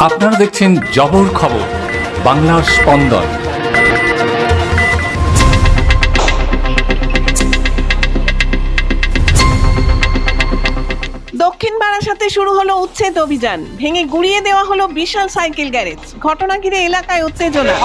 আপনারা দেখছেন জবর খবর, বাংলার স্পন্দন। দক্ষিণ বারাসাতে শুরু হলো উচ্ছেদ অভিযান। ভেঙে গুড়িয়ে দেওয়া হলো বিশাল সাইকেল গ্যারেজ। ঘটনা ঘিরে এলাকায় উত্তেজনা।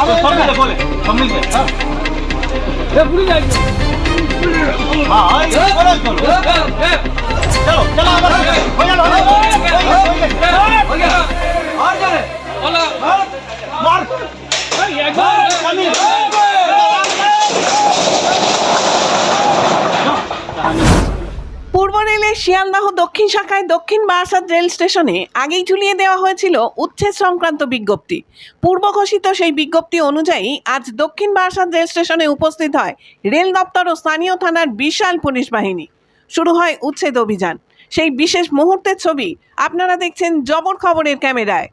পূর্ব রেলের শিয়ালদাহ দক্ষিণ শাখায় দক্ষিণ বারাসাত রেল স্টেশনে আগেই ঝুলিয়ে দেওয়া হয়েছিল উচ্ছেদ সংক্রান্ত বিজ্ঞপ্তি। পূর্ব ঘোষিত সেই বিজ্ঞপ্তি অনুযায়ী আজ দক্ষিণ বারাসাত রেল স্টেশনে উপস্থিত হয় রেল দপ্তর ও স্থানীয় থানার বিশাল পুলিশ বাহিনী। শুরু হয় উচ্ছেদ অভিযান। সেই বিশেষ মুহূর্তের ছবি আপনারা দেখছেন জবর খবরের ক্যামেরায়।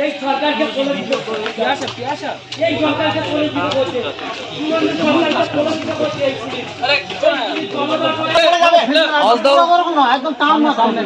এই সরকারকে বলে দিতে এই সরকারকে বলে দিতে বলছে একদম টান না সামনে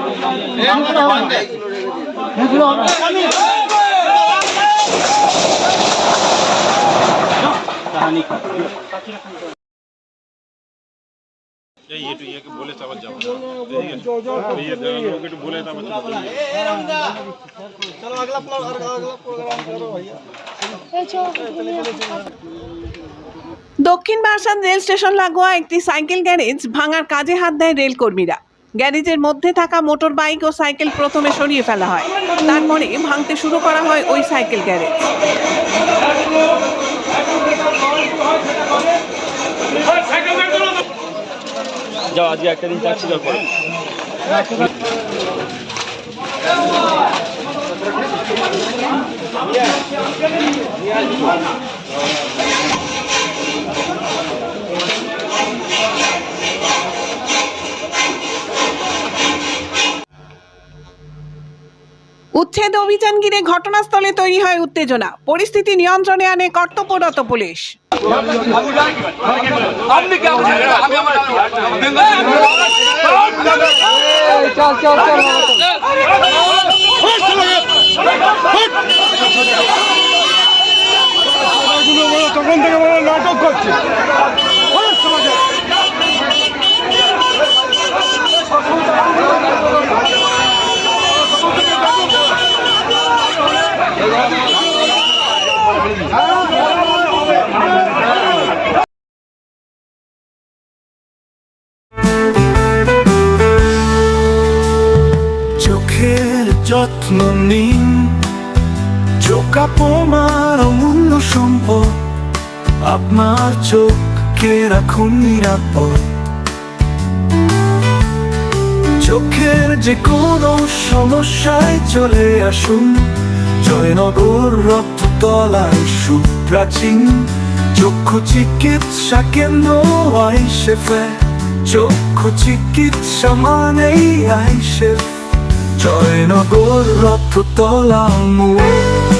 দক্ষিণ বারাসাত রেল স্টেশন লাগোয়া একটি সাইকেল গ্যারেজ ভাঙার কাজে হাত দেয় রেল কর্মীরা। গ্যারেজের মধ্যে থাকা মোটর বাইক ও সাইকেল প্রথমে সরিয়ে ফেলা হয়, তারপরে ভাঙতে শুরু করা হয় ওই সাইকেল গ্যারেজ। যাও আজকে একটা দিন ট্যাক্সি দরকার। উচ্ছেদ অভিযান ঘিরে ঘটনাস্থলে তৈরি হয় উত্তেজনা। পরিস্থিতি নিয়ন্ত্রণে আনে কর্তব্যরত পুলিশ। তখন থেকে নাটক করছে। চোখের যত্ন নিন, চোখ আপনার অমূল্য সম্পদ, আপনার চোখকে রাখুন নিরাপদ। চোখের যে কোনো সমস্যায় চলে আসুন জয়নগর রক্ততলায় সুপ্রাচীন চক্ষু চিকিৎসা কেন্দ্র আইসেফে। চক্ষু চিকিৎসা মানেই আইসেফ, জয়নগর রক্ততলা মোড়।